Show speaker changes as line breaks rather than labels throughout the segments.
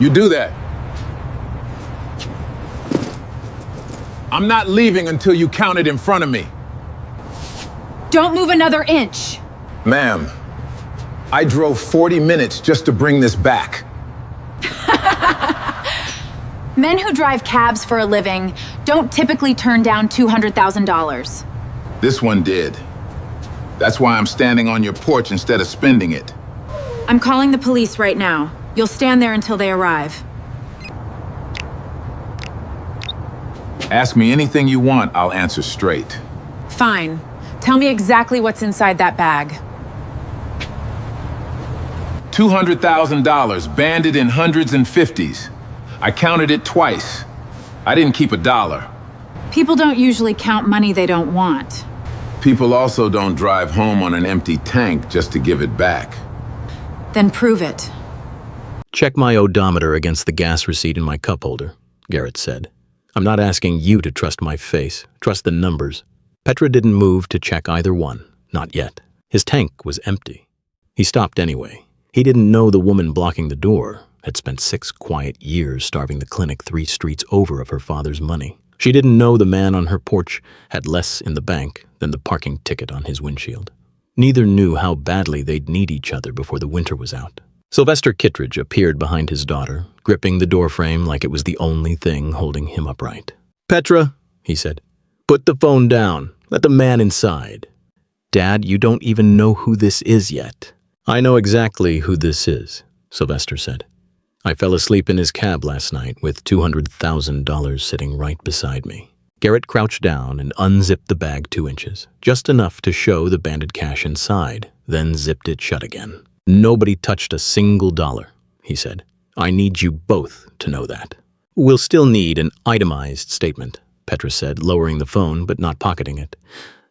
You do that. I'm not leaving until you count it in front of me.
Don't move another inch.
Ma'am, I drove 40 minutes just to bring this back.
Men who drive cabs for a living don't typically turn down $200,000.
This one did. That's why I'm standing on your porch instead of spending it.
I'm calling the police right now. You'll stand there until they arrive.
Ask me anything you want, I'll answer straight.
Fine. Tell me exactly what's inside that bag.
$200,000, banded in hundreds and fifties. I counted it twice. I didn't keep a dollar.
People don't usually count money they don't want.
People also don't drive home on an empty tank just to give it back.
Then prove it.
Check my odometer against the gas receipt in my cup holder, Garrett said. I'm not asking you to trust my face. Trust the numbers. Petra didn't move to check either one. Not yet. His tank was empty. He stopped anyway. He didn't know the woman blocking the door had spent 6 quiet years starving the clinic 3 streets over of her father's money. She didn't know the man on her porch had less in the bank than the parking ticket on his windshield. Neither knew how badly they'd need each other before the winter was out. Sylvester Kittredge appeared behind his daughter, gripping the doorframe like it was the only thing holding him upright. "Petra," he said, "put the phone down. Let the man inside." "Dad, you don't even know who this is yet." "I know exactly who this is," Sylvester said. "I fell asleep in his cab last night with $200,000 sitting right beside me." Garrett crouched down and unzipped the bag 2 inches, just enough to show the banded cash inside, then zipped it shut again. "Nobody touched a single dollar," he said. "I need you both to know that." "We'll still need an itemized statement," Petra said, lowering the phone but not pocketing it.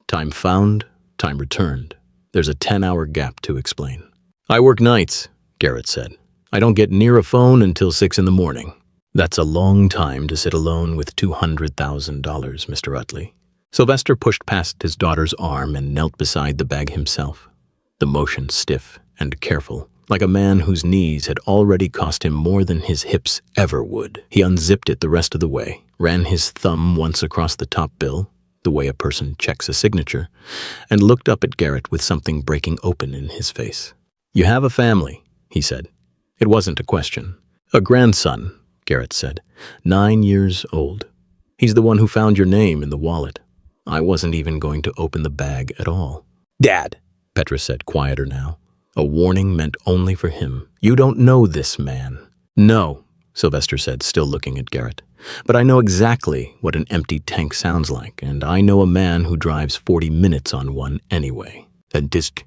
"Time found, time returned. There's a 10-hour gap to explain." "I work nights," Garrett said. "I don't get near a phone until 6 in the morning. That's a long time to sit alone with $200,000, Mr. Utley." Sylvester pushed past his daughter's arm and knelt beside the bag himself, the motion stiff and careful, like a man whose knees had already cost him more than his hips ever would. He unzipped it the rest of the way, ran his thumb once across the top bill, the way a person checks a signature, and looked up at Garrett with something breaking open in his face. "You have a family," he said. It wasn't a question. "A grandson," Garrett said, 9 years old. "He's the one who found your name in the wallet. I wasn't even going to open the bag at all." "Dad," Petra said, quieter now. A warning meant only for him. "You don't know this man." "No," Sylvester said, still looking at Garrett. "But I know exactly what an empty tank sounds like, and I know a man who drives 40 minutes on one anyway." And disc,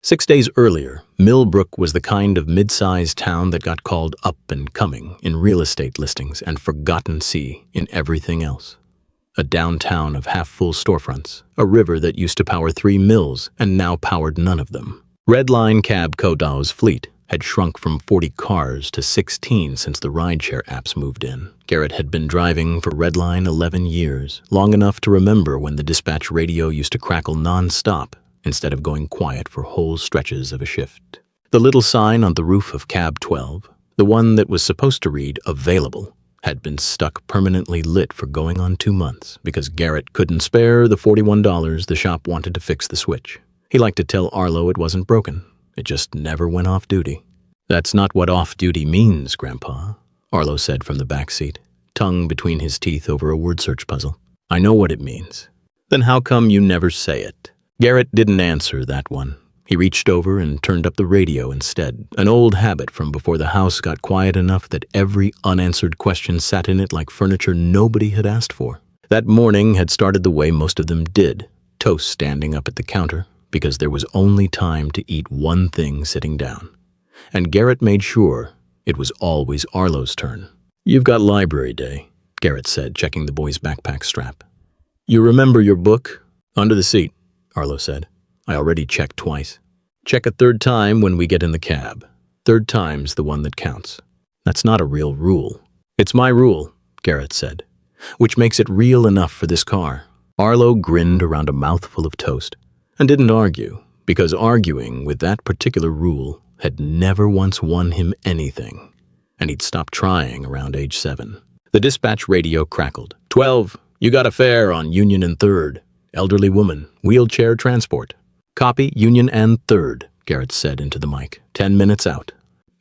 6 days earlier, Millbrook was the kind of mid-sized town that got called up and coming in real estate listings and forgotten see in everything else. A downtown of half-full storefronts, a river that used to power 3 mills and now powered none of them. Red Line Cab Kodaw's fleet had shrunk from 40 cars to 16 since the rideshare apps moved in. Garrett had been driving for Red Line 11 years, long enough to remember when the dispatch radio used to crackle non-stop instead of going quiet for whole stretches of a shift. The little sign on the roof of Cab 12, the one that was supposed to read "Available," had been stuck permanently lit for going on 2 months because Garrett couldn't spare the $41 the shop wanted to fix the switch. He liked to tell Arlo it wasn't broken. It just never went off duty. "That's not what off-duty means, Grandpa," Arlo said from the back seat, tongue between his teeth over a word search puzzle. "I know what it means." "Then how come you never say it?" Garrett didn't answer that one. He reached over and turned up the radio instead, an old habit from before the house got quiet enough that every unanswered question sat in it like furniture nobody had asked for. That morning had started the way most of them did, toast standing up at the counter, because there was only time to eat one thing sitting down. And Garrett made sure it was always Arlo's turn. "You've got library day," Garrett said, checking the boy's backpack strap. "You remember your book?" "Under the seat," Arlo said. "I already checked twice." "Check a 3rd time when we get in the cab. 3rd time's the one that counts." "That's not a real rule." "It's my rule," Garrett said, "which makes it real enough for this car." Arlo grinned around a mouthful of toast and didn't argue, because arguing with that particular rule had never once won him anything. and he'd stopped trying around age 7. The dispatch radio crackled. 12, you got a fare on Union and 3rd. Elderly woman, wheelchair transport. Copy Union and 3rd, Garrett said into the mic. 10 minutes out.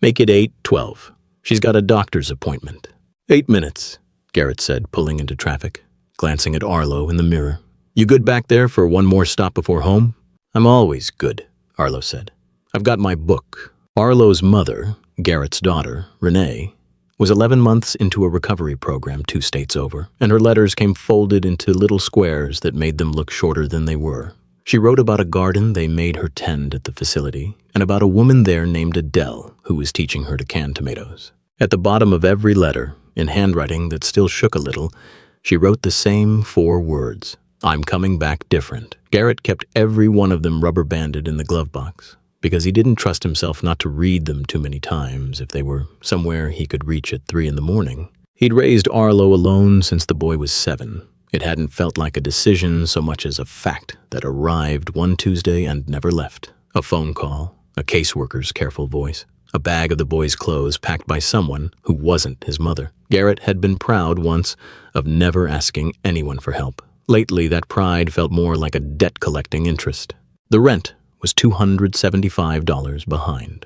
Make it 8:12. She's got a doctor's appointment. 8 minutes, Garrett said, pulling into traffic, glancing at Arlo in the mirror. You good back there for one more stop before home? I'm always good, Arlo said. I've got my book. Arlo's mother, Garrett's daughter, Renee, was 11 months into a recovery program 2 states over, and her letters came folded into little squares that made them look shorter than they were. She wrote about a garden they made her tend at the facility, and about a woman there named Adele who was teaching her to can tomatoes. At the bottom of every letter, in handwriting that still shook a little, she wrote the same 4 words, I'm coming back different. Garrett kept every one of them rubber-banded in the glove box, because he didn't trust himself not to read them too many times if they were somewhere he could reach at 3 in the morning. He'd raised Arlo alone since the boy was 7. It hadn't felt like a decision so much as a fact that arrived one Tuesday and never left. A phone call, a caseworker's careful voice, a bag of the boy's clothes packed by someone who wasn't his mother. Garrett had been proud once of never asking anyone for help. Lately, that pride felt more like a debt-collecting interest. The rent was $275 behind.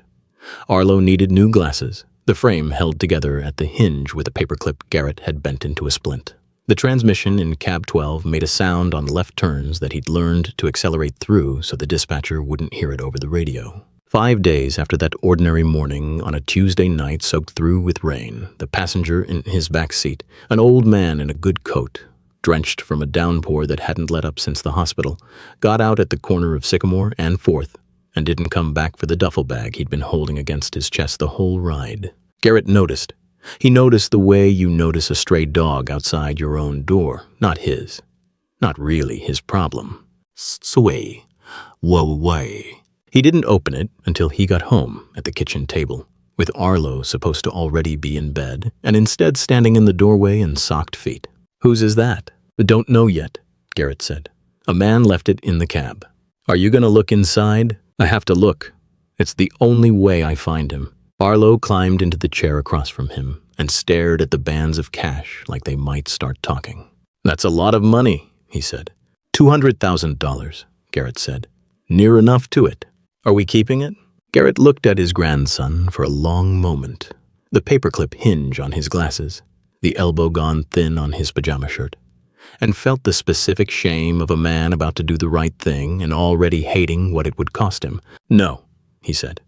Arlo needed new glasses, the frame held together at the hinge with a paperclip Garrett had bent into a splint. The transmission in cab 12 made a sound on left turns that he'd learned to accelerate through so the dispatcher wouldn't hear it over the radio. 5 days after that ordinary morning on a Tuesday night soaked through with rain, the passenger in his back seat, an old man in a good coat, drenched from a downpour that hadn't let up since the hospital, got out at the corner of Sycamore and 4th and didn't come back for the duffel bag he'd been holding against his chest the whole ride. Garrett noticed. He noticed the way you notice a stray dog outside your own door, not his. Not really his problem. Sway. Whoa, way. He didn't open it until he got home at the kitchen table, with Arlo supposed to already be in bed, and instead standing in the doorway in socked feet. Whose is that? Don't know yet, Garrett said. A man left it in the cab. Are you going to look inside? I have to look. It's the only way I find him. Arlo climbed into the chair across from him and stared at the bands of cash like they might start talking. That's a lot of money, he said. $200,000, Garrett said. Near enough to it. Are we keeping it? Garrett looked at his grandson for a long moment. The paperclip hinge on his glasses, the elbow gone thin on his pajama shirt, and felt the specific shame of a man about to do the right thing and already hating what it would cost him. No, he said.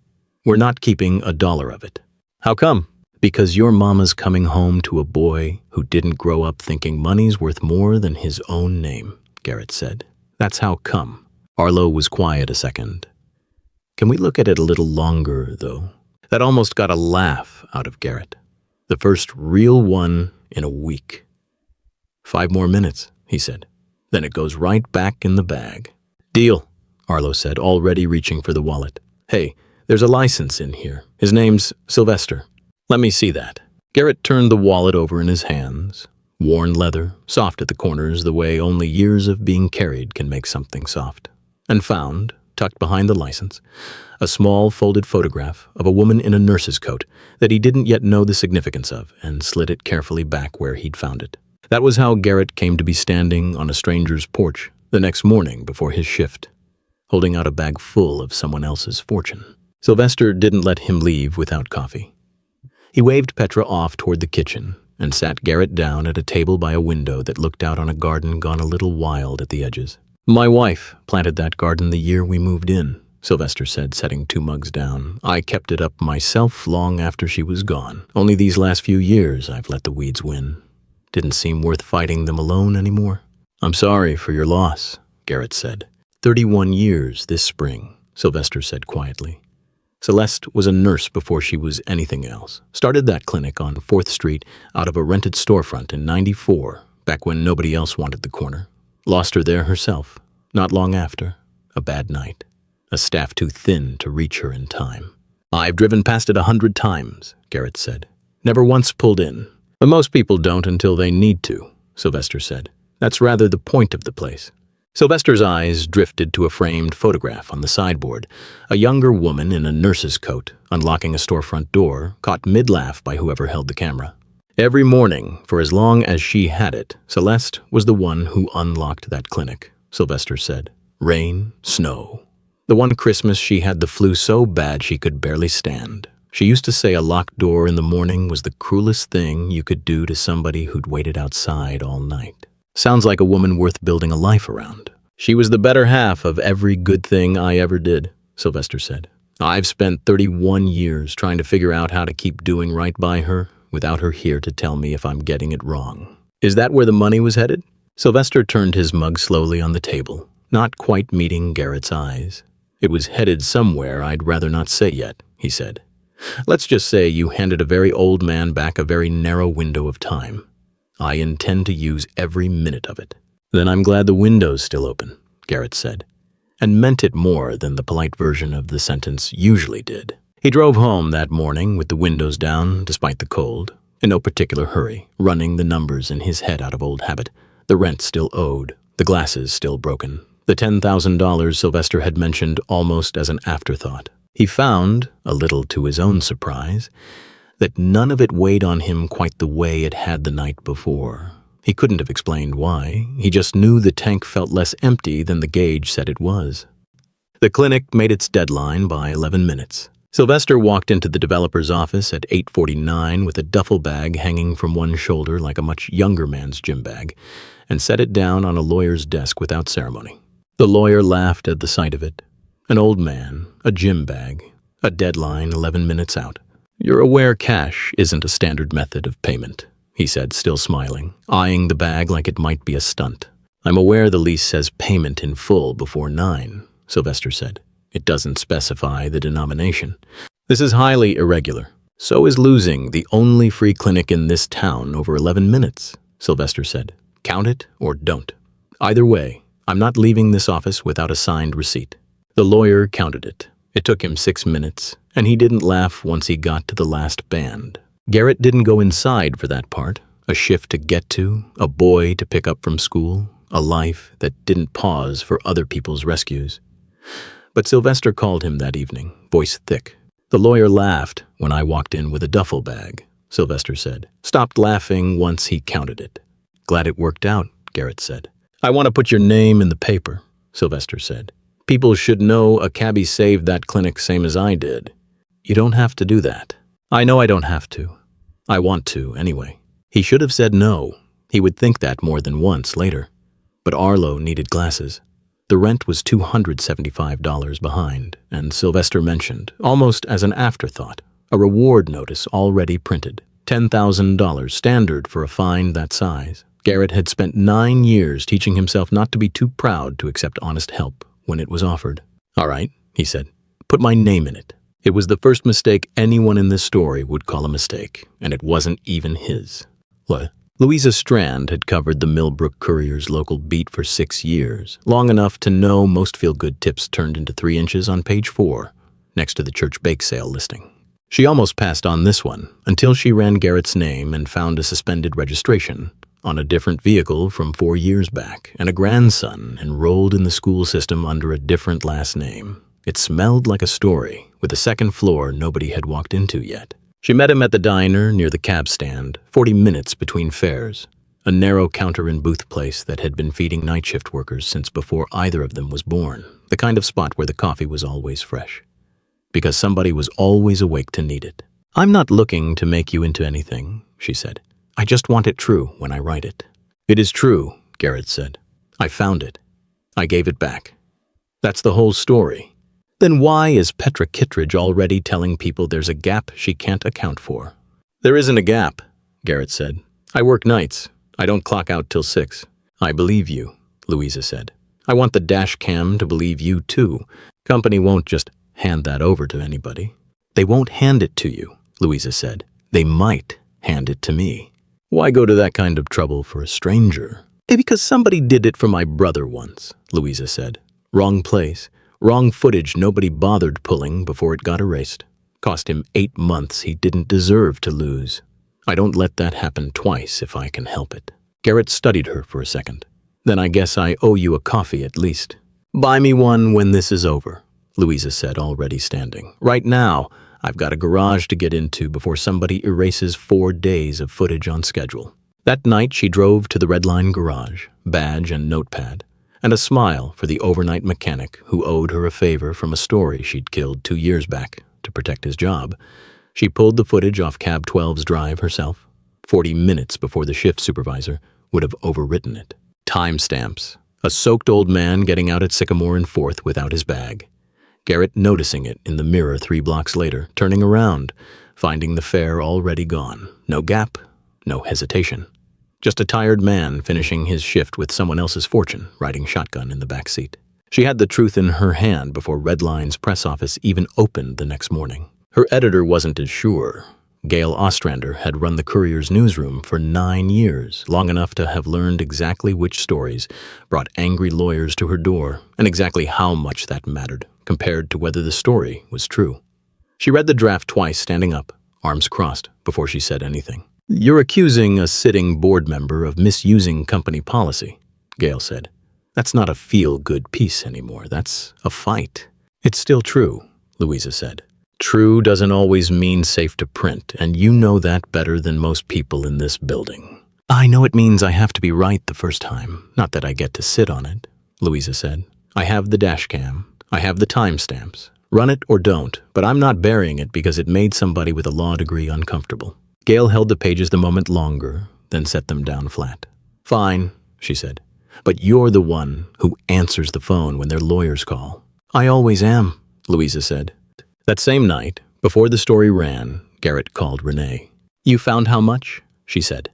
We're not keeping $1 of it. How come? Because your mama's coming home to a boy who didn't grow up thinking money's worth more than his own name, Garrett said. That's how come. Arlo was quiet a second. Can we look at it a little longer, though? That almost got a laugh out of Garrett. The first real one in a week. 5 more minutes, he said. Then it goes right back in the bag. Deal, Arlo said, already reaching for the wallet. Hey, there's a license in here. His name's Sylvester. Let me see that. Garrett turned the wallet over in his hands. Worn leather, soft at the corners the way only years of being carried can make something soft. And found, tucked behind the license, a small folded photograph of a woman in a nurse's coat that he didn't yet know the significance of, and slid it carefully back where he'd found it. That was how Garrett came to be standing on a stranger's porch the next morning before his shift, holding out a bag full of someone else's fortune. Sylvester didn't let him leave without coffee. He waved Petra off toward the kitchen and sat Garrett down at a table by a window that looked out on a garden gone a little wild at the edges. My wife planted that garden the year we moved in, Sylvester said, setting 2 mugs down. I kept it up myself long after she was gone. Only these last few years I've let the weeds win. Didn't seem worth fighting them alone anymore. I'm sorry for your loss, Garrett said. 31 years this spring, Sylvester said quietly. Celeste was a nurse before she was anything else. Started that clinic on 4th Street out of a rented storefront in '94, back when nobody else wanted the corner. Lost her there herself, not long after. A bad night. A staff too thin to reach her in time. I've driven past it 100 times, Garrett said. Never once pulled in. But most people don't until they need to, Sylvester said. That's rather the point of the place. Sylvester's eyes drifted to a framed photograph on the sideboard. A younger woman in a nurse's coat, unlocking a storefront door, caught mid-laugh by whoever held the camera. Every morning, for as long as she had it, Celeste was the one who unlocked that clinic, Sylvester said. Rain, snow. The one Christmas she had the flu so bad she could barely stand. She used to say a locked door in the morning was the cruelest thing you could do to somebody who'd waited outside all night. Sounds like a woman worth building a life around. She was the better half of every good thing I ever did, Sylvester said. I've spent 31 years trying to figure out how to keep doing right by her without her here to tell me if I'm getting it wrong. Is that where the money was headed? Sylvester turned his mug slowly on the table, not quite meeting Garrett's eyes. It was headed somewhere I'd rather not say yet, he said. Let's just say you handed a very old man back a very narrow window of time. I intend to use every minute of it. Then I'm glad the window's still open, Garrett said, and meant it more than the polite version of the sentence usually did. He drove home that morning with the windows down despite the cold, in no particular hurry, running the numbers in his head out of old habit. The rent still owed, the glasses still broken, the $10,000 Sylvester had mentioned almost as an afterthought. He found, a little to his own surprise, that none of it weighed on him quite the way it had the night before. He couldn't have explained why. He just knew the tank felt less empty than the gauge said it was. The clinic made its deadline by 11 minutes. Sylvester walked into the developer's office at 8:49 with a duffel bag hanging from one shoulder like a much younger man's gym bag, and set it down on a lawyer's desk without ceremony. The lawyer laughed at the sight of it. An old man, a gym bag, a deadline 11 minutes out. You're aware cash isn't a standard method of payment, he said, still smiling, eyeing the bag like it might be a stunt. I'm aware the lease says payment in full before 9, Sylvester said. It doesn't specify the denomination. This is highly irregular. So is losing the only free clinic in this town over 11 minutes, Sylvester said. Count it or don't. Either way, I'm not leaving this office without a signed receipt. The lawyer counted it. It took him 6 minutes, and he didn't laugh once he got to the last band. Garrett didn't go inside for that part. A shift to get to, a boy to pick up from school, a life that didn't pause for other people's rescues. But Sylvester called him that evening, voice thick. The lawyer laughed when I walked in with a duffel bag, Sylvester said. Stopped laughing once he counted it. Glad it worked out, Garrett said. I want to put your name in the paper, Sylvester said. People should know a cabbie saved that clinic same as I did. You don't have to do that. I know I don't have to. I want to, anyway. He should have said no. He would think that more than once later. But Arlo needed glasses. The rent was $275 behind, and Sylvester mentioned, almost as an afterthought, a reward notice already printed. $10,000 standard for a fine that size. Garrett had spent 9 years teaching himself not to be too proud to accept honest help when it was offered. All right, he said. Put my name in it. It was the first mistake anyone in this story would call a mistake, and it wasn't even his. What? Louisa Strand had covered the Millbrook Courier's local beat for 6 years, long enough to know most feel-good tips turned into 3 inches on page 4, next to the church bake sale listing. She almost passed on this one, until she ran Garrett's name and found a suspended registration on a different vehicle from 4 years back, and a grandson enrolled in the school system under a different last name. It smelled like a story, with a second floor nobody had walked into yet. She met him at the diner near the cab stand, 40 minutes between fares, a narrow counter and booth place that had been feeding night shift workers since before either of them was born, the kind of spot where the coffee was always fresh. Because somebody was always awake to need it. I'm not looking to make you into anything, she said. I just want it true when I write it. It is true, Garrett said. I found it. I gave it back. That's the whole story. Then why is Petra Kittredge already telling people there's a gap she can't account for? There isn't a gap, Garrett said. I work nights. I don't clock out till 6. I believe you, Louisa said. I want the dash cam to believe you too. Company won't just hand that over to anybody. They won't hand it to you, Louisa said. They might hand it to me. Why go to that kind of trouble for a stranger? Because somebody did it for my brother once, Louisa said. Wrong place. Wrong footage nobody bothered pulling before it got erased. Cost him 8 months he didn't deserve to lose. I don't let that happen twice if I can help it. Garrett studied her for a second. Then I guess I owe you a coffee at least. Buy me one when this is over, Louisa said, already standing. Right now, I've got a garage to get into before somebody erases 4 days of footage on schedule. That night, she drove to the Red Line garage, badge and notepad, and a smile for the overnight mechanic who owed her a favor from a story she'd killed 2 years back to protect his job. She pulled the footage off Cab 12's drive herself, 40 minutes before the shift supervisor would have overwritten it. Timestamps. A soaked old man getting out at Sycamore and 4th without his bag. Garrett noticing it in the mirror 3 blocks later, turning around, finding the fare already gone. No gap, no hesitation. Just a tired man finishing his shift with someone else's fortune, riding shotgun in the back seat. She had the truth in her hand before Red Line's press office even opened the next morning. Her editor wasn't as sure. Gail Ostrander had run the Courier's newsroom for 9 years, long enough to have learned exactly which stories brought angry lawyers to her door, and exactly how much that mattered, compared to whether the story was true. She read the draft twice standing up, arms crossed, before she said anything. You're accusing a sitting board member of misusing company policy, Gail said. That's not a feel-good piece anymore. That's a fight. It's still true, Louisa said. True doesn't always mean safe to print, and you know that better than most people in this building. I know it means I have to be right the first time, not that I get to sit on it, Louisa said. I have the dash cam. I have the timestamps. Run it or don't, but I'm not burying it because it made somebody with a law degree uncomfortable. Gail held the pages the moment longer, then set them down flat. Fine, she said, but you're the one who answers the phone when their lawyers call. I always am, Louisa said. That same night, before the story ran, Garrett called Renee. You found how much? She said.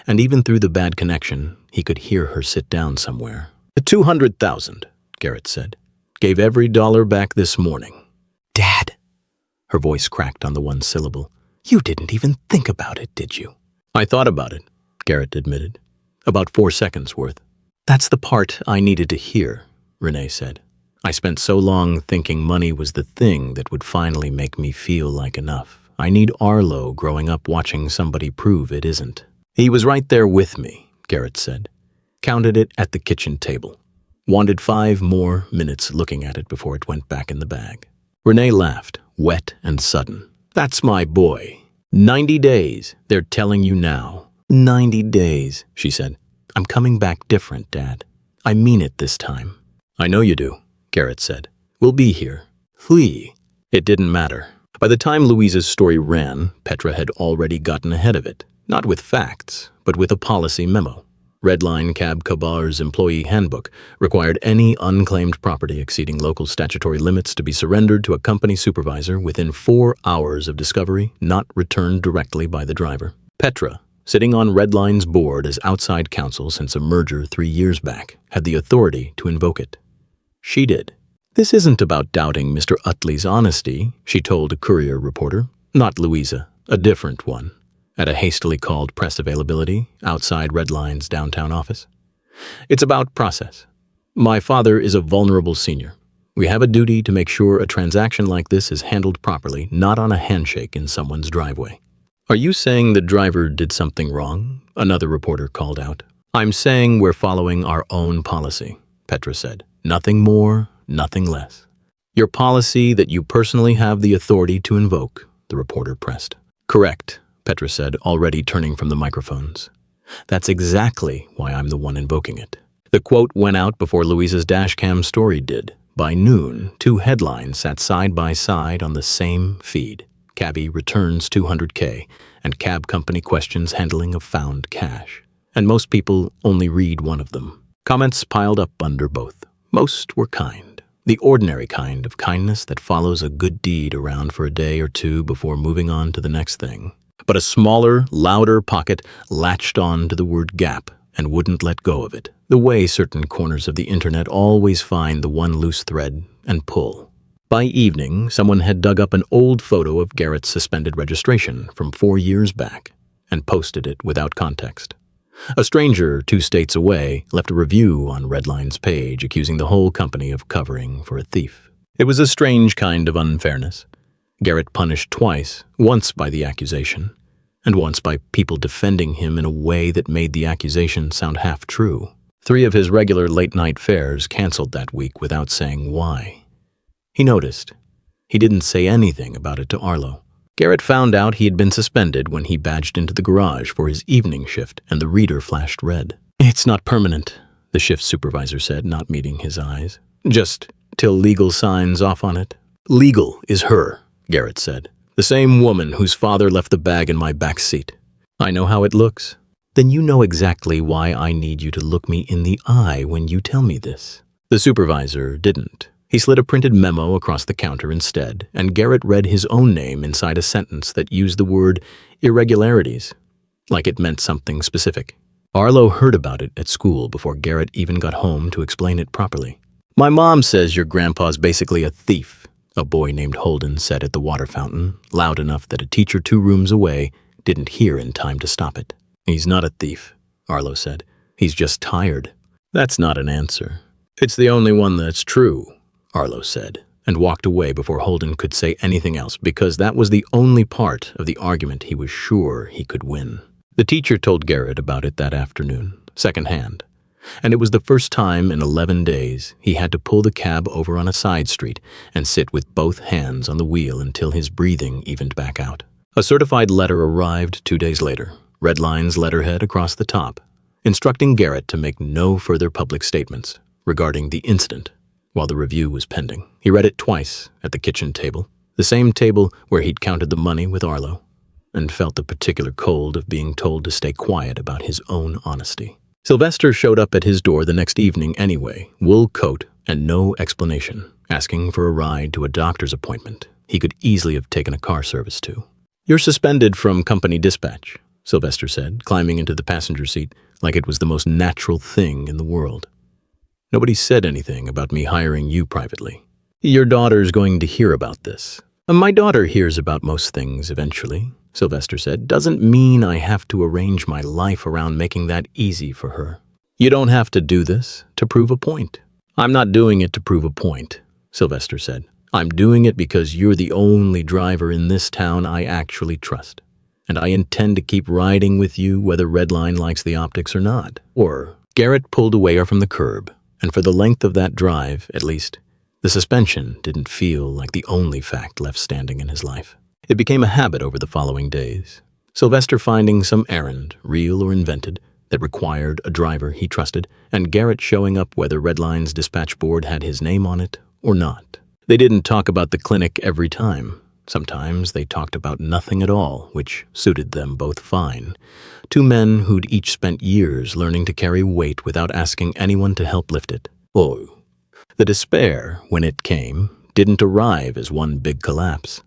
And even through the bad connection, he could hear her sit down somewhere. 200,000, Garrett said. Gave every dollar back this morning. Dad! Her voice cracked on the one syllable. You didn't even think about it, did you? I thought about it, Garrett admitted. About 4 seconds worth. That's the part I needed to hear, Renee said. I spent so long thinking money was the thing that would finally make me feel like enough. I need Arlo growing up watching somebody prove it isn't. He was right there with me, Garrett said. Counted it at the kitchen table. Wanted 5 more minutes looking at it before it went back in the bag. Renee laughed, wet and sudden. That's my boy. 90 days, they're telling you now. 90 days, she said. I'm coming back different, Dad. I mean it this time. I know you do, Garrett said. We'll be here. Flee. It didn't matter. By the time Louisa's story ran, Petra had already gotten ahead of it. Not with facts, but with a policy memo. Red Line Cab Cabar's employee handbook required any unclaimed property exceeding local statutory limits to be surrendered to a company supervisor within 4 hours of discovery, not returned directly by the driver. Petra, sitting on Red Line's board as outside counsel since a merger 3 years back, had the authority to invoke it. She did. This isn't about doubting Mr. Utley's honesty, she told a Courier reporter. Not Louisa, a different one. At a hastily called press availability outside Red Line's downtown office. It's about process. My father is a vulnerable senior. We have a duty to make sure a transaction like this is handled properly, not on a handshake in someone's driveway. Are you saying the driver did something wrong? Another reporter called out. I'm saying we're following our own policy, Petra said. Nothing more, nothing less. Your policy that you personally have the authority to invoke, the reporter pressed. Correct, Petra said, already turning from the microphones. That's exactly why I'm the one invoking it. The quote went out before Louisa's dashcam story did. By noon, 2 headlines sat side by side on the same feed. Cabbie returns $200K, and cab company questions handling of found cash. And most people only read one of them. Comments piled up under both. Most were kind. The ordinary kind of kindness that follows a good deed around for a day or two before moving on to the next thing. But a smaller, louder pocket latched on to the word gap and wouldn't let go of it, the way certain corners of the internet always find the one loose thread and pull. By evening, someone had dug up an old photo of Garrett's suspended registration from 4 years back and posted it without context. A stranger 2 states away left a review on Red Line's page accusing the whole company of covering for a thief. It was a strange kind of unfairness. Garrett punished twice, once by the accusation, and once by people defending him in a way that made the accusation sound half true. 3 of his regular late-night fares canceled that week without saying why. He noticed. He didn't say anything about it to Arlo. Garrett found out he had been suspended when he badged into the garage for his evening shift and the reader flashed red. "It's not permanent," the shift supervisor said, not meeting his eyes. "Just till legal signs off on it." "Legal is her," Garrett said. "The same woman whose father left the bag in my back seat. I know how it looks." "Then you know exactly why I need you to look me in the eye when you tell me this." The supervisor didn't. He slid a printed memo across the counter instead, and Garrett read his own name inside a sentence that used the word irregularities, like it meant something specific. Arlo heard about it at school before Garrett even got home to explain it properly. "My mom says your grandpa's basically a thief," a boy named Holden said at the water fountain, loud enough that a teacher 2 rooms away didn't hear in time to stop it. "He's not a thief," Arlo said. "He's just tired." "That's not an answer." "It's the only one that's true," Arlo said, and walked away before Holden could say anything else because that was the only part of the argument he was sure he could win. The teacher told Garrett about it that afternoon, secondhand, and it was the first time in 11 days he had to pull the cab over on a side street and sit with both hands on the wheel until his breathing evened back out. A certified letter arrived 2 days later, red lines letterhead across the top, instructing Garrett to make no further public statements regarding the incident while the review was pending. He read it twice at the kitchen table, the same table where he'd counted the money with Arlo, and felt the particular cold of being told to stay quiet about his own honesty. Sylvester showed up at his door the next evening anyway, wool coat and no explanation, asking for a ride to a doctor's appointment he could easily have taken a car service to. "You're suspended from company dispatch," Sylvester said, climbing into the passenger seat like it was the most natural thing in the world. "Nobody said anything about me hiring you privately. Your daughter's going to hear about this." "My daughter hears about most things eventually," Sylvester said. "Doesn't mean I have to arrange my life around making that easy for her." "You don't have to do this to prove a point." "I'm not doing it to prove a point," Sylvester said. "I'm doing it because you're the only driver in this town I actually trust. And I intend to keep riding with you whether Redline likes the optics or not." Or Garrett pulled away from the curb, and for the length of that drive, at least, the suspension didn't feel like the only fact left standing in his life. It became a habit over the following days. Sylvester finding some errand, real or invented, that required a driver he trusted, and Garrett showing up whether Redline's dispatch board had his name on it or not. They didn't talk about the clinic every time. Sometimes they talked about nothing at all, which suited them both fine. 2 men who'd each spent years learning to carry weight without asking anyone to help lift it. Oh, the despair, when it came, didn't arrive as one big collapse.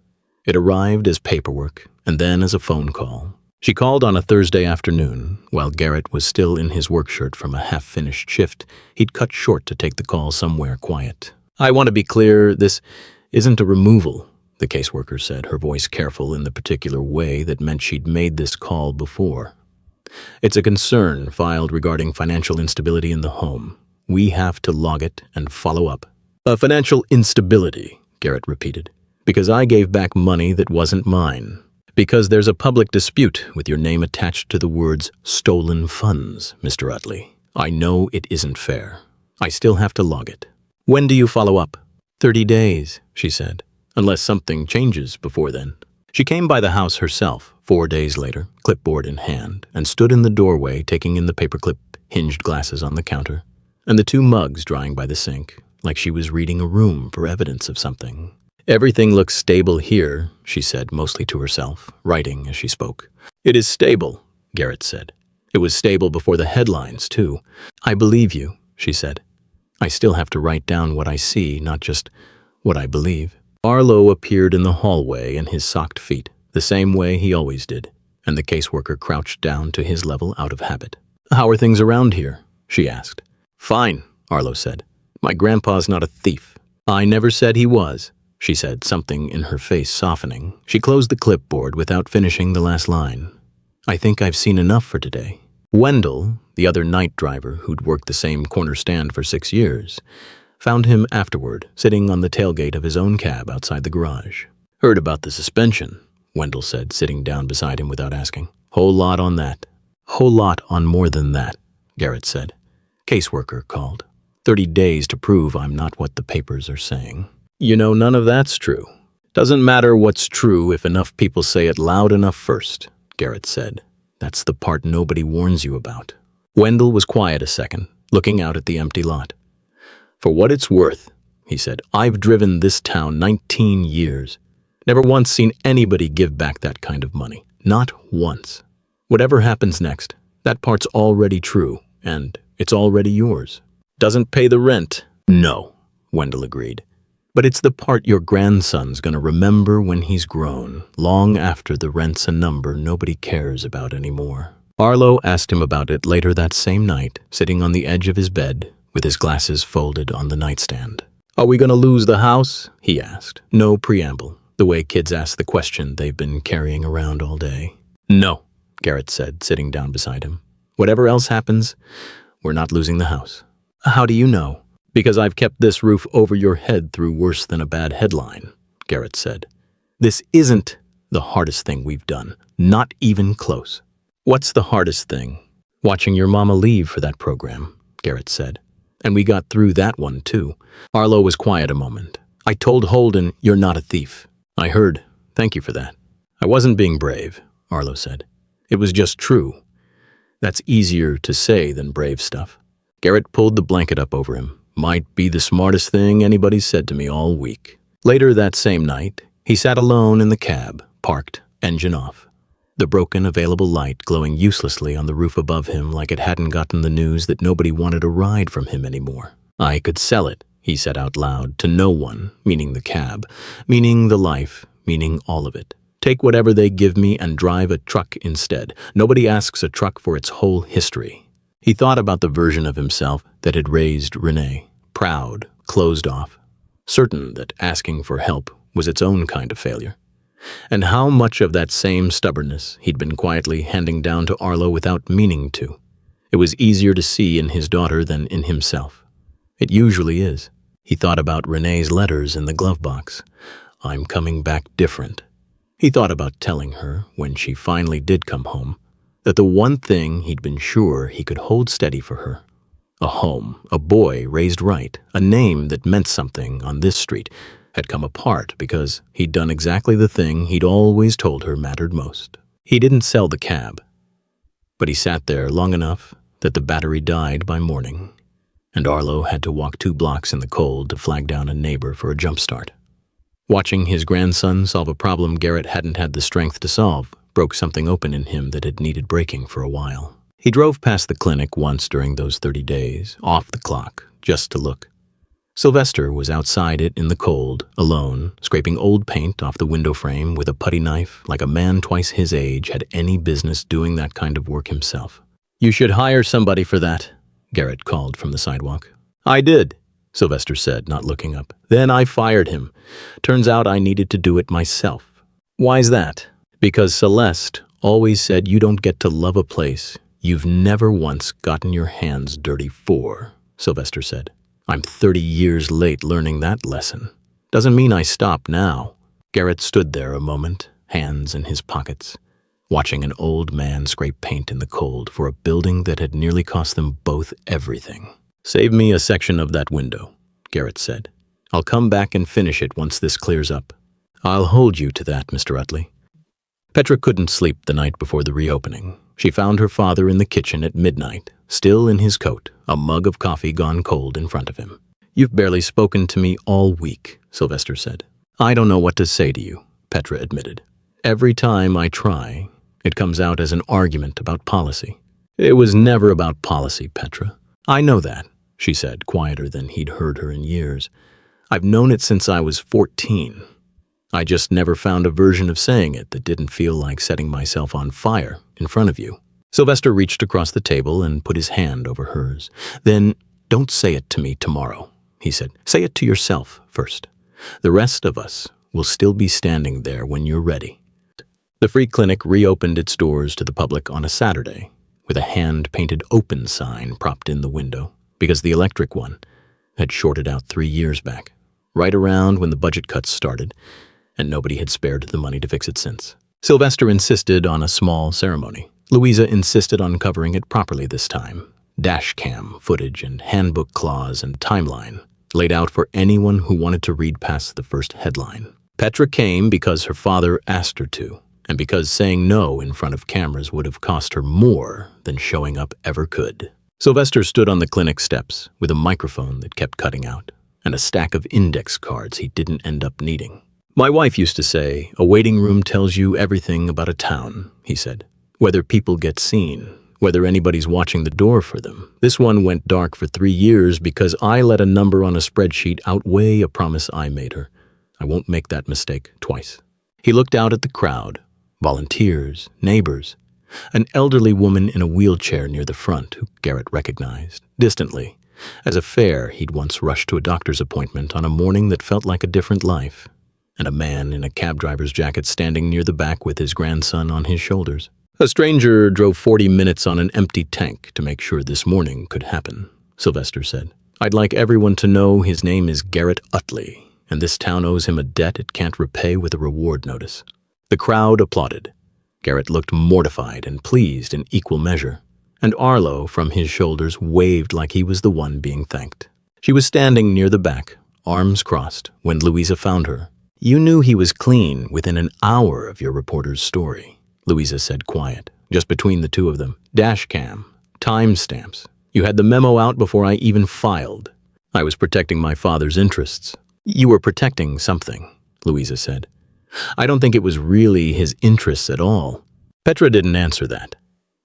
It arrived as paperwork, and then as a phone call. She called on a Thursday afternoon, while Garrett was still in his work shirt from a half-finished shift. He'd cut short to take the call somewhere quiet. "I want to be clear, this isn't a removal," the caseworker said, her voice careful in the particular way that meant she'd made this call before. "It's a concern filed regarding financial instability in the home. We have to log it and follow up." "A financial instability," Garrett repeated, "because I gave back money that wasn't mine. Because there's a public dispute with your name attached to the words stolen funds, Mr. Utley. I know it isn't fair. I still have to log it." "When do you follow up?" 30 days, she said, "unless something changes before then." She came by the house herself 4 days later, clipboard in hand, and stood in the doorway taking in the paperclip hinged glasses on the counter, and the 2 mugs drying by the sink, like she was reading a room for evidence of something. "Everything looks stable here," she said, mostly to herself, writing as she spoke. "It is stable," Garrett said. "It was stable before the headlines, too." "I believe you," she said. "I still have to write down what I see, not just what I believe." Arlo appeared in the hallway in his socked feet, the same way he always did, and the caseworker crouched down to his level out of habit. "How are things around here?" she asked. "Fine," Arlo said. "My grandpa's not a thief." "I never said he was," she said, something in her face softening. She closed the clipboard without finishing the last line. "I think I've seen enough for today." Wendell, the other night driver who'd worked the same corner stand for 6 years, found him afterward, sitting on the tailgate of his own cab outside the garage. "Heard about the suspension," Wendell said, sitting down beside him without asking. "Whole lot on that." "Whole lot on more than that," Garrett said. Caseworker called. 30 days to prove I'm not what the papers are saying. You know, none of that's true. Doesn't matter what's true if enough people say it loud enough first, Garrett said. That's the part nobody warns you about. Wendell was quiet a second, looking out at the empty lot. For what it's worth, he said, I've driven this town 19 years. Never once seen anybody give back that kind of money. Not once. Whatever happens next, that part's already true, and it's already yours. Doesn't pay the rent? No, Wendell agreed. But it's the part your grandson's gonna remember when he's grown, long after the rent's a number nobody cares about anymore. Arlo asked him about it later that same night, sitting on the edge of his bed, with his glasses folded on the nightstand. Are we gonna lose the house? He asked. No preamble, the way kids ask the question they've been carrying around all day. No, Garrett said, sitting down beside him. Whatever else happens, we're not losing the house. How do you know? Because I've kept this roof over your head through worse than a bad headline, Garrett said. This isn't the hardest thing we've done, not even close. What's the hardest thing? Watching your mama leave for that program, Garrett said. And we got through that one, too. Arlo was quiet a moment. I told Holden, you're not a thief. I heard. Thank you for that. I wasn't being brave, Arlo said. It was just true. That's easier to say than brave stuff. Garrett pulled the blanket up over him. Might be the smartest thing anybody's said to me all week. Later that same night, he sat alone in the cab, parked, engine off. The broken available light glowing uselessly on the roof above him like it hadn't gotten the news that nobody wanted a ride from him anymore. I could sell it, he said out loud, to no one, meaning the cab, meaning the life, meaning all of it. Take whatever they give me and drive a truck instead. Nobody asks a truck for its whole history. He thought about the version of himself that had raised Renee, proud, closed off, certain that asking for help was its own kind of failure, and how much of that same stubbornness he'd been quietly handing down to Arlo without meaning to. It was easier to see in his daughter than in himself. It usually is. He thought about Renee's letters in the glove box. I'm coming back different. He thought about telling her, when she finally did come home, that the one thing he'd been sure he could hold steady for her, a home, a boy raised right, a name that meant something on this street, had come apart because he'd done exactly the thing he'd always told her mattered most. He didn't sell the cab, but he sat there long enough that the battery died by morning, and Arlo had to walk 2 blocks in the cold to flag down a neighbor for a jump start. Watching his grandson solve a problem Garrett hadn't had the strength to solve broke something open in him that had needed breaking for a while. He drove past the clinic once during those 30 days, off the clock, just to look. Sylvester was outside it in the cold, alone, scraping old paint off the window frame with a putty knife like a man twice his age had any business doing that kind of work himself. You should hire somebody for that, Garrett called from the sidewalk. I did, Sylvester said, not looking up. Then I fired him. Turns out I needed to do it myself. Why's that? Because Celeste always said you don't get to love a place you've never once gotten your hands dirty for, Sylvester said. I'm 30 years late learning that lesson. Doesn't mean I stop now. Garrett stood there a moment, hands in his pockets, watching an old man scrape paint in the cold for a building that had nearly cost them both everything. Save me a section of that window, Garrett said. I'll come back and finish it once this clears up. I'll hold you to that, Mr. Utley. Petra couldn't sleep the night before the reopening. She found her father in the kitchen at midnight, still in his coat, a mug of coffee gone cold in front of him. You've barely spoken to me all week, Sylvester said. I don't know what to say to you, Petra admitted. Every time I try, it comes out as an argument about policy. It was never about policy, Petra. I know that, she said, quieter than he'd heard her in years. I've known it since I was 14. I just never found a version of saying it that didn't feel like setting myself on fire in front of you. Sylvester reached across the table and put his hand over hers. Then, don't say it to me tomorrow, he said. Say it to yourself first. The rest of us will still be standing there when you're ready. The free clinic reopened its doors to the public on a Saturday, with a hand-painted open sign propped in the window, because the electric one had shorted out 3 years back, right around when the budget cuts started, and nobody had spared the money to fix it since. Sylvester insisted on a small ceremony. Louisa insisted on covering it properly this time, dash cam footage and handbook clause and timeline, laid out for anyone who wanted to read past the first headline. Petra came because her father asked her to, and because saying no in front of cameras would have cost her more than showing up ever could. Sylvester stood on the clinic steps with a microphone that kept cutting out and a stack of index cards he didn't end up needing. My wife used to say, "A waiting room tells you everything about a town," he said. "Whether people get seen, whether anybody's watching the door for them. This one went dark for 3 years because I let a number on a spreadsheet outweigh a promise I made her. I won't make that mistake twice." He looked out at the crowd, volunteers, neighbors, an elderly woman in a wheelchair near the front who Garrett recognized, distantly, as a fare he'd once rushed to a doctor's appointment on a morning that felt like a different life, and a man in a cab driver's jacket standing near the back with his grandson on his shoulders. A stranger drove 40 minutes on an empty tank to make sure this morning could happen, Sylvester said. "I'd like everyone to know his name is Garrett Utley, and this town owes him a debt it can't repay with a reward notice." The crowd applauded. Garrett looked mortified and pleased in equal measure, and Arlo, from his shoulders, waved like he was the one being thanked. She was standing near the back, arms crossed, when Louisa found her. "You knew he was clean within an hour of your reporter's story," Louisa said quiet, just between the two of them. "Dash cam, time stamps. You had the memo out before I even filed. I was protecting my father's interests." "You were protecting something," Louisa said. "I don't think it was really his interests at all." Petra didn't answer that.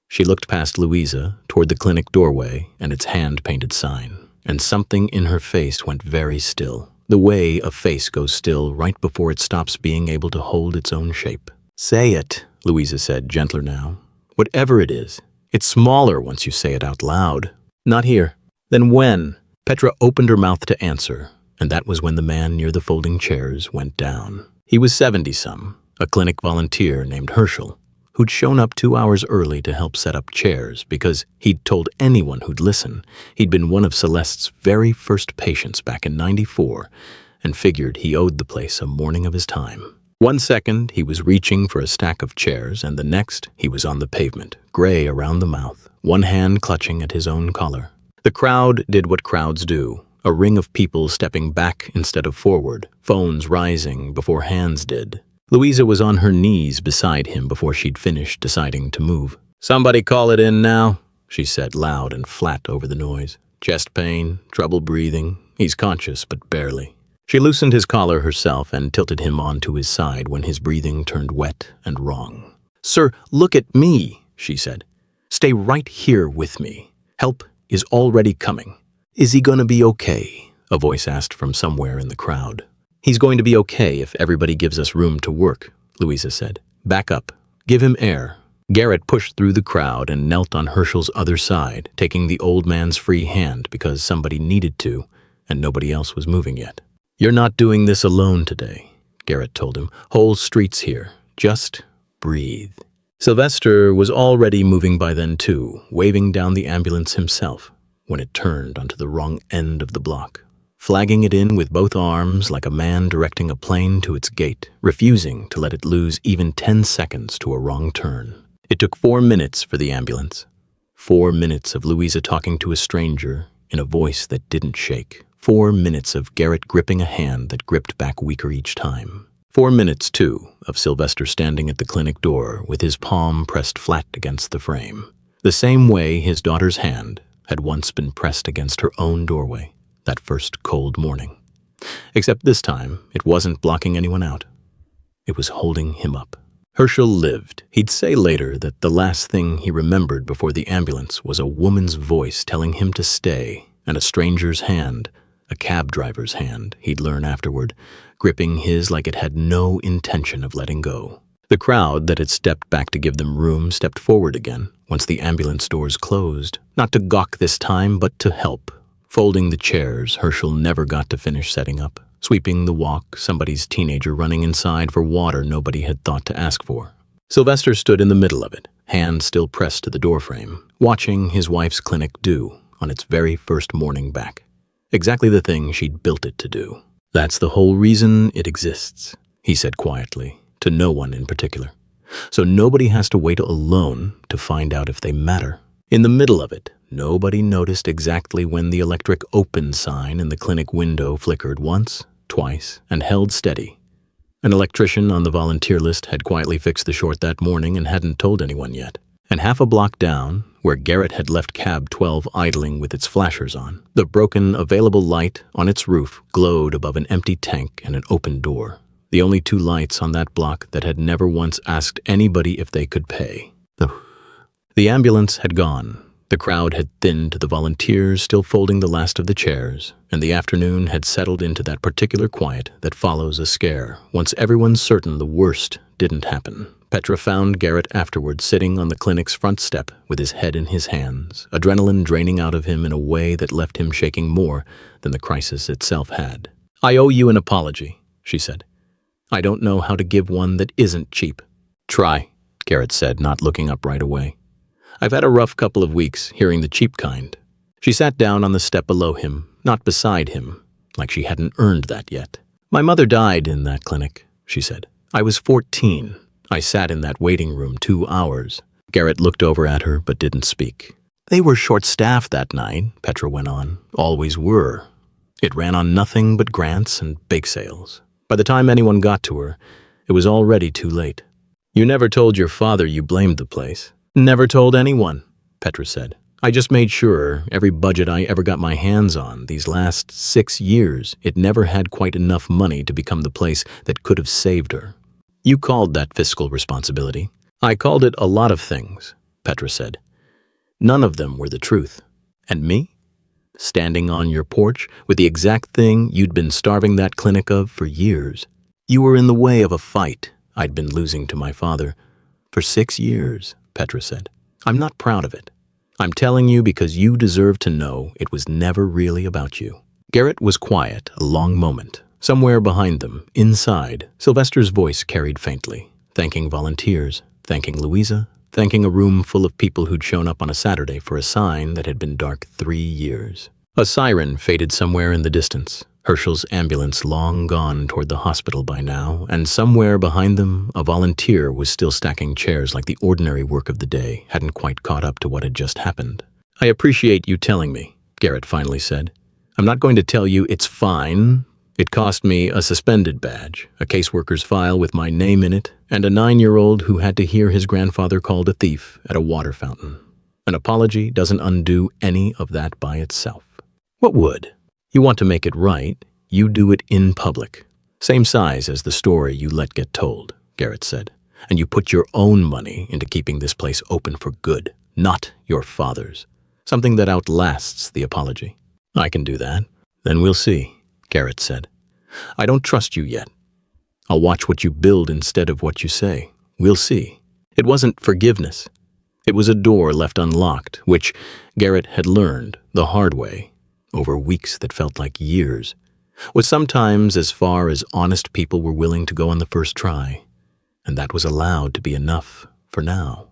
She looked past Louisa toward the clinic doorway and its hand-painted sign, and something in her face went very still, the way a face goes still right before it stops being able to hold its own shape. "Say it," Louisa said, gentler now. "Whatever it is, it's smaller once you say it out loud." "Not here." "Then when?" Petra opened her mouth to answer, and that was when the man near the folding chairs went down. He was 70-some, a clinic volunteer named Herschel, who'd shown up 2 hours early to help set up chairs because he'd told anyone who'd listen he'd been one of Celeste's very first patients back in '94 and figured he owed the place a morning of his time. 1 second, he was reaching for a stack of chairs, and the next, he was on the pavement, gray around the mouth, one hand clutching at his own collar. The crowd did what crowds do. A ring of people stepping back instead of forward, phones rising before hands did. Louisa was on her knees beside him before she'd finished deciding to move. "Somebody call it in now," she said loud and flat over the noise. "Chest pain, trouble breathing. He's conscious, but barely." She loosened his collar herself and tilted him onto his side when his breathing turned wet and wrong. "Sir, look at me," she said. "Stay right here with me. Help is already coming." "Is he gonna be okay?" a voice asked from somewhere in the crowd. "He's going to be okay if everybody gives us room to work," Louisa said. "Back up. Give him air." Garrett pushed through the crowd and knelt on Herschel's other side, taking the old man's free hand because somebody needed to, and nobody else was moving yet. "You're not doing this alone today," Garrett told him. "Whole streets here. Just breathe." Sylvester was already moving by then too, waving down the ambulance himself, when it turned onto the wrong end of the block, flagging it in with both arms like a man directing a plane to its gate, refusing to let it lose even 10 seconds to a wrong turn. It took 4 minutes for the ambulance. 4 minutes of Louisa talking to a stranger in a voice that didn't shake. 4 minutes of Garrett gripping a hand that gripped back weaker each time. 4 minutes, too, of Sylvester standing at the clinic door with his palm pressed flat against the frame, the same way his daughter's hand had once been pressed against her own doorway that first cold morning. Except this time, it wasn't blocking anyone out. It was holding him up. Herschel lived. He'd say later that the last thing he remembered before the ambulance was a woman's voice telling him to stay, and a stranger's hand, a cab driver's hand, he'd learn afterward, gripping his like it had no intention of letting go. The crowd that had stepped back to give them room stepped forward again once the ambulance doors closed, not to gawk this time, but to help. Folding the chairs Herschel never got to finish setting up, sweeping the walk, somebody's teenager running inside for water nobody had thought to ask for. Sylvester stood in the middle of it, hand still pressed to the doorframe, watching his wife's clinic do on its very first morning back. Exactly the thing she'd built it to do. "That's the whole reason it exists," he said quietly, to no one in particular. "So nobody has to wait alone to find out if they matter." In the middle of it, Nobody noticed exactly when the electric open sign in the clinic window flickered once, twice, and held steady. An electrician on the volunteer list had quietly fixed the short that morning and hadn't told anyone yet. And half a block down, where Garrett had left cab 12 idling with its flashers on, the broken available light on its roof glowed above an empty tank and an open door. The only two lights on that block that had never once asked anybody if they could pay. The ambulance had gone. The crowd had thinned to the volunteers still folding the last of the chairs, and the afternoon had settled into that particular quiet that follows a scare once everyone's certain the worst didn't happen. Petra found Garrett afterward sitting on the clinic's front step with his head in his hands, adrenaline draining out of him in a way that left him shaking more than the crisis itself had. "I owe you an apology," she said. "I don't know how to give one that isn't cheap." "Try," Garrett said, not looking up right away. "I've had a rough couple of weeks, hearing the cheap kind." She sat down on the step below him, not beside him, like she hadn't earned that yet. "My mother died in that clinic," she said. "I was 14. I sat in that waiting room 2 hours." Garrett looked over at her but didn't speak. "They were short-staffed that night," Petra went on. "Always were. It ran on nothing but grants and bake sales. By the time anyone got to her, it was already too late." "You never told your father you blamed the place." "Never told anyone," Petra said. "I just made sure every budget I ever got my hands on these last 6 years, it never had quite enough money to become the place that could have saved her." "You called that fiscal responsibility." "I called it a lot of things," Petra said. "None of them were the truth. And me? Standing on your porch with the exact thing you'd been starving that clinic of for years. You were in the way of a fight I'd been losing to my father for 6 years, Petra said. "I'm not proud of it. I'm telling you because you deserve to know it was never really about you." Garrett was quiet a long moment. Somewhere behind them, inside, Sylvester's voice carried faintly, thanking volunteers, thanking Louisa, thanking a room full of people who'd shown up on a Saturday for a sign that had been dark 3 years. A siren faded somewhere in the distance, Herschel's ambulance long gone toward the hospital by now, and somewhere behind them, a volunteer was still stacking chairs like the ordinary work of the day hadn't quite caught up to what had just happened. "I appreciate you telling me," Garrett finally said. "I'm not going to tell you it's fine. It cost me a suspended badge, a caseworker's file with my name in it, and a 9-year-old who had to hear his grandfather called a thief at a water fountain. An apology doesn't undo any of that by itself." "What would?" "You want to make it right, you do it in public. Same size as the story you let get told," Garrett said. "And you put your own money into keeping this place open for good, not your father's. Something that outlasts the apology." "I can do that." "Then we'll see," Garrett said. "I don't trust you yet. I'll watch what you build instead of what you say. We'll see." It wasn't forgiveness. It was a door left unlocked, which Garrett had learned the hard way, over weeks that felt like years, was sometimes as far as honest people were willing to go on the first try, and that was allowed to be enough for now.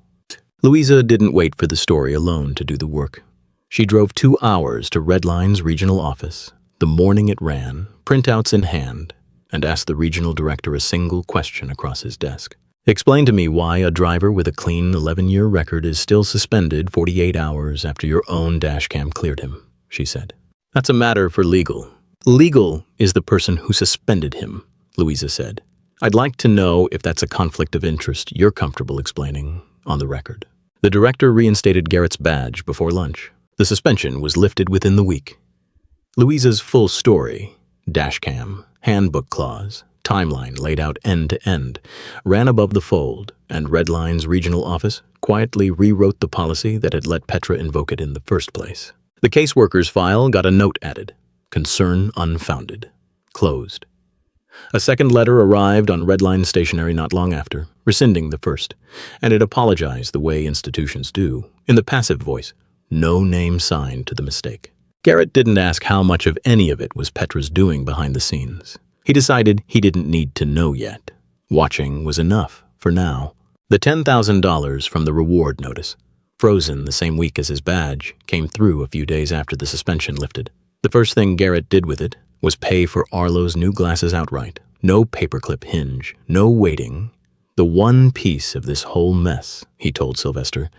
Louisa didn't wait for the story alone to do the work. She drove 2 hours to Redline's regional office, the morning it ran, printouts in hand, and asked the regional director a single question across his desk. "Explain to me why a driver with a clean 11-year record is still suspended 48 hours after your own dashcam cleared him," she said. "That's a matter for legal." "Legal is the person who suspended him," Louisa said. "I'd like to know if that's a conflict of interest you're comfortable explaining on the record." The director reinstated Garrett's badge before lunch. The suspension was lifted within the week. Louisa's full story, dashcam, handbook clause, timeline laid out end to end, ran above the fold, and Redline's regional office quietly rewrote the policy that had let Petra invoke it in the first place. The caseworker's file got a note added, "Concern unfounded. Closed." A second letter arrived on Redline stationery not long after, rescinding the first, and it apologized the way institutions do, in the passive voice, no name signed to the mistake. Garrett didn't ask how much of any of it was Petra's doing behind the scenes. He decided he didn't need to know yet. Watching was enough, for now. The $10,000 from the reward notice, frozen the same week as his badge, came through a few days after the suspension lifted. The first thing Garrett did with it was pay for Arlo's new glasses outright. No paperclip hinge, no waiting. The one piece of this whole mess, he told Sylvester,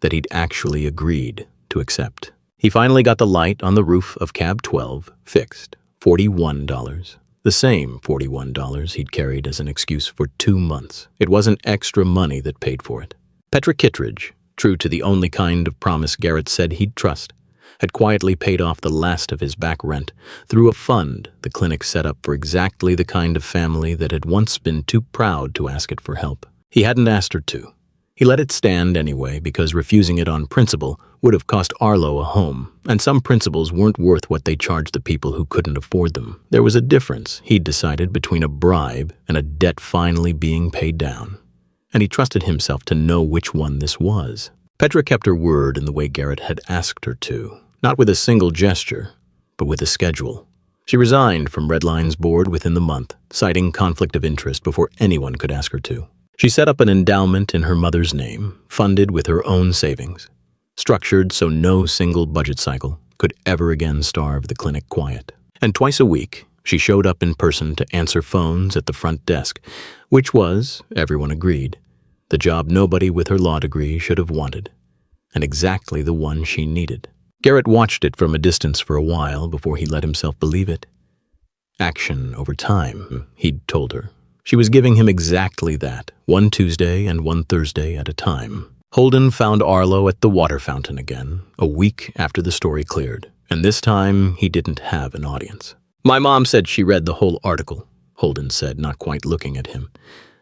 that he'd actually agreed to accept. He finally got the light on the roof of cab 12 fixed. $41. The same $41 he'd carried as an excuse for 2 months. It wasn't extra money that paid for it. Petra Kittredge, true to the only kind of promise Garrett said he'd trust, had quietly paid off the last of his back rent through a fund the clinic set up for exactly the kind of family that had once been too proud to ask it for help. He hadn't asked her to. He let it stand anyway because refusing it on principle would have cost Arlo a home, and some principles weren't worth what they charged the people who couldn't afford them. There was a difference, he'd decided, between a bribe and a debt finally being paid down, and he trusted himself to know which one this was. Petra kept her word in the way Garrett had asked her to, not with a single gesture, but with a schedule. She resigned from Redline's board within the month, citing conflict of interest before anyone could ask her to. She set up an endowment in her mother's name, funded with her own savings, structured so no single budget cycle could ever again starve the clinic quiet. And twice a week, she showed up in person to answer phones at the front desk, which was, everyone agreed, the job nobody with her law degree should have wanted, and exactly the one she needed. Garrett watched it from a distance for a while before he let himself believe it. Action over time, he'd told her. She was giving him exactly that, one Tuesday and one Thursday at a time. Holden found Arlo at the water fountain again, a week after the story cleared, and this time he didn't have an audience. "My mom said she read the whole article," Holden said, not quite looking at him.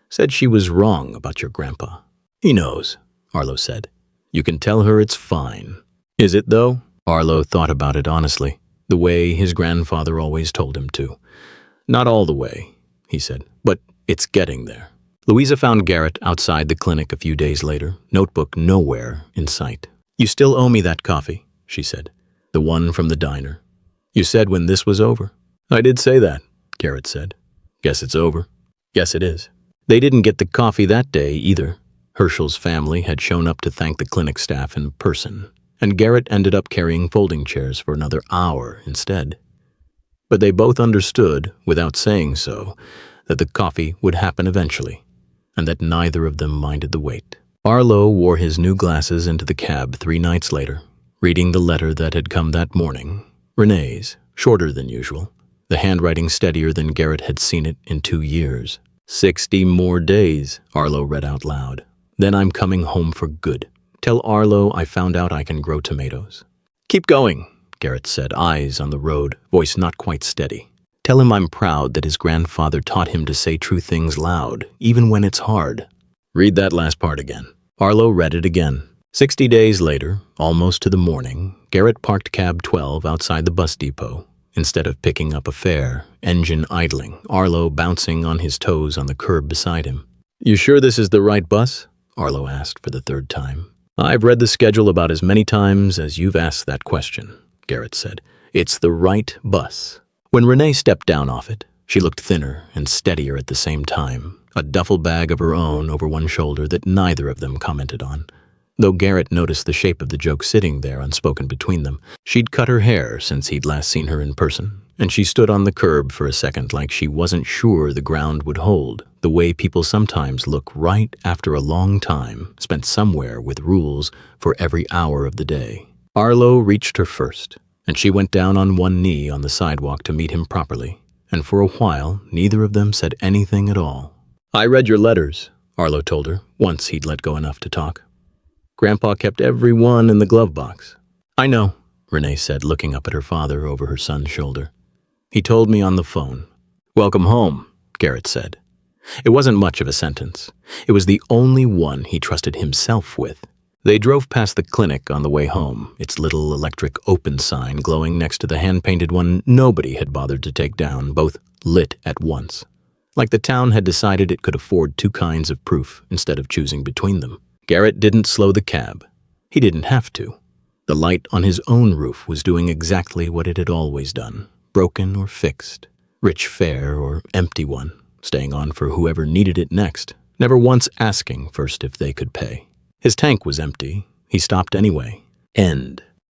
"Said she was wrong about your grandpa." "He knows," Arlo said. "You can tell her it's fine." "Is it, though?" Arlo thought about it honestly, the way his grandfather always told him to. "Not all the way," he said, "but it's getting there." Louisa found Garrett outside the clinic a few days later, notebook nowhere in sight. "You still owe me that coffee," she said, "the one from the diner. You said when this was over." "I did say that," Garrett said. "Guess it's over." "Yes, it is." They didn't get the coffee that day either. Herschel's family had shown up to thank the clinic staff in person, and Garrett ended up carrying folding chairs for another hour instead. But they both understood, without saying so, that the coffee would happen eventually, and that neither of them minded the wait. Arlo wore his new glasses into the cab 3 nights later, reading the letter that had come that morning, Renee's, shorter than usual, the handwriting steadier than Garrett had seen it in 2 years. 60 more days, Arlo read out loud. "Then I'm coming home for good. Tell Arlo I found out I can grow tomatoes." "Keep going," Garrett said, eyes on the road, voice not quite steady. "Tell him I'm proud that his grandfather taught him to say true things loud, even when it's hard." "Read that last part again." Arlo read it again. 60 days later, almost to the morning, Garrett parked cab 12 outside the bus depot. Instead of picking up a fare, engine idling, Arlo bouncing on his toes on the curb beside him. "You sure this is the right bus?" Arlo asked for the 3rd time. "I've read the schedule about as many times as you've asked that question," Garrett said. "It's the right bus." When Renee stepped down off it, she looked thinner and steadier at the same time, a duffel bag of her own over one shoulder that neither of them commented on. Though Garrett noticed the shape of the joke sitting there unspoken between them, she'd cut her hair since he'd last seen her in person, and she stood on the curb for a second like she wasn't sure the ground would hold, the way people sometimes look right after a long time spent somewhere with rules for every hour of the day. Arlo reached her first, and she went down on one knee on the sidewalk to meet him properly, and for a while neither of them said anything at all. "I read your letters," Arlo told her, once he'd let go enough to talk. "Grandpa kept every one in the glove box." "I know," Renee said, looking up at her father over her son's shoulder. "He told me on the phone." "Welcome home," Garrett said. It wasn't much of a sentence. It was the only one he trusted himself with. They drove past the clinic on the way home, its little electric open sign glowing next to the hand-painted one nobody had bothered to take down, both lit at once. Like the town had decided it could afford 2 kinds of proof instead of choosing between them. Garrett didn't slow the cab. He didn't have to. The light on his own roof was doing exactly what it had always done, broken or fixed, rich fare or empty one, staying on for whoever needed it next, never once asking first if they could pay. His tank was empty. He stopped anyway. End.